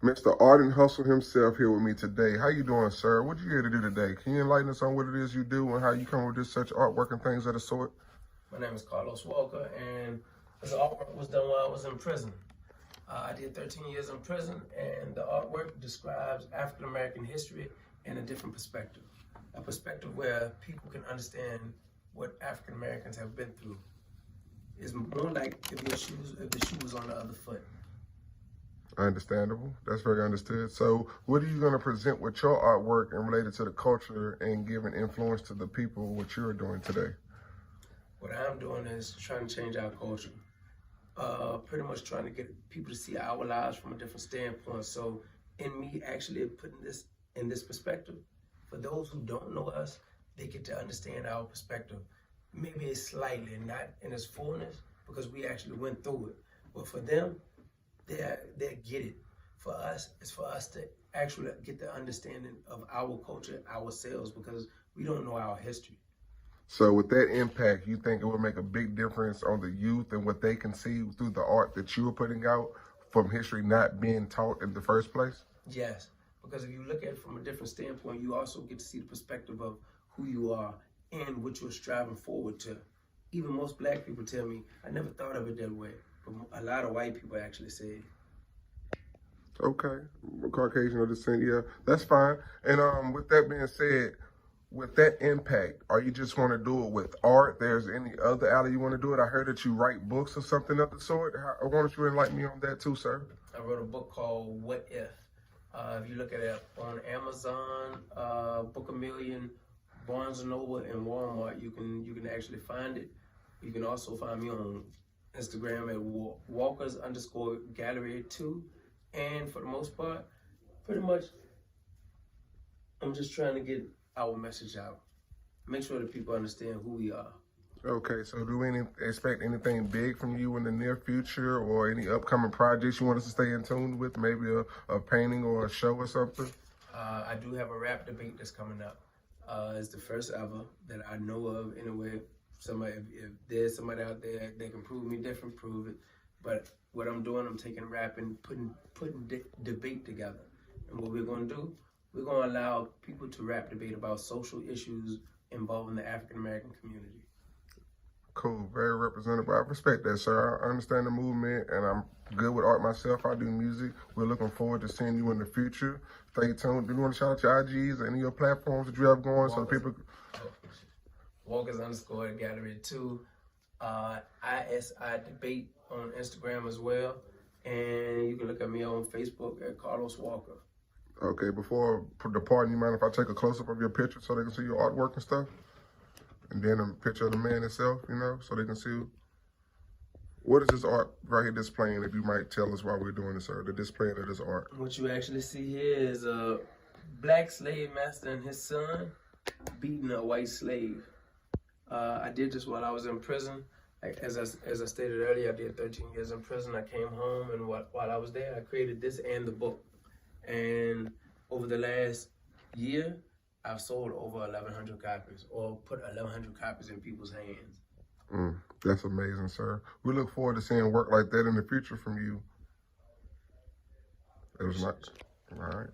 Mr. Arden Hustle himself here with me today. How you doing, sir? What you here to do today? Can you enlighten us on what it is you do and how you come with this such artwork and things of the sort? My name is Carlos Walker, and this artwork was done while I was in prison. I did 13 years in prison, and the artwork describes African American history in a different perspective. A perspective where people can understand what African Americans have been through. It's more like if the shoe was on the other foot. Understandable. That's very understood. So what are you going to present with your artwork and related to the culture and giving influence to the people, what you're doing today? What I'm doing is trying to change our culture. Pretty much trying to get people to see our lives from a different standpoint. So in me actually putting this in this perspective, for those who don't know us, they get to understand our perspective. Maybe it's slightly, not in its fullness, because we actually went through it. But for them, they get it. For us, it's for us to actually get the understanding of our culture, ourselves, because we don't know our history. So with that impact, you think it will make a big difference on the youth and what they can see through the art that you are putting out from history not being taught in the first place? Yes, because if you look at it from a different standpoint, you also get to see the perspective of who you are and what you're striving forward to. Even most black people tell me, I never thought of it that way. But a lot of white people actually say it. Okay, Caucasian of descent, yeah, that's fine. And with that being said, with that impact, are you just want to do it with art? There's any other alley you want to do it? I heard that you write books or something of the sort. Why don't you enlighten me on that too, sir? I wrote a book called What If. If you look at it on Amazon, Book a Million, Barnes & Noble, and Walmart, you can actually find it. You can also find me on Instagram at Walkers_Gallery2. And for the most part, pretty much, I'm just trying to get our message out. Make sure that people understand who we are. Okay, so do we expect anything big from you in the near future or any upcoming projects you want us to stay in tune with? Maybe a painting or a show or something? I do have a rap debate that's coming up. It's the first ever that I know of anyway. If there's somebody out there that can prove me different, prove it. But what I'm doing, I'm taking rap and putting debate together. And what we're going to do, we're going to allow people to rap debate about social issues involving the African American community. Cool, very representative. I respect that, sir. I understand the movement, and I'm good with art myself. I do music. We're looking forward to seeing you in the future. Stay tuned. Do you want to shout out your IGs or any of your platforms that you have going so people... Walkers_Gallery2, ISI Debate on Instagram as well, and you can look at me on Facebook at Carlos Walker. Okay, before departing, you mind if I take a close-up of your picture so they can see your artwork and stuff? And then a picture of the man himself, you know, so they can see what is this art right here displaying, if you might tell us why we're doing this, sir, the display of this art. What you actually see here is a black slave master and his son beating a white slave. I did this while I was in prison. As I stated earlier, I did 13 years in prison. I came home, and while I was there, I created this and the book. And over the last year, I've sold over 1,100 copies, or put 1,100 copies in people's hands. That's amazing, sir. We look forward to seeing work like that in the future from you. It was nice. All right.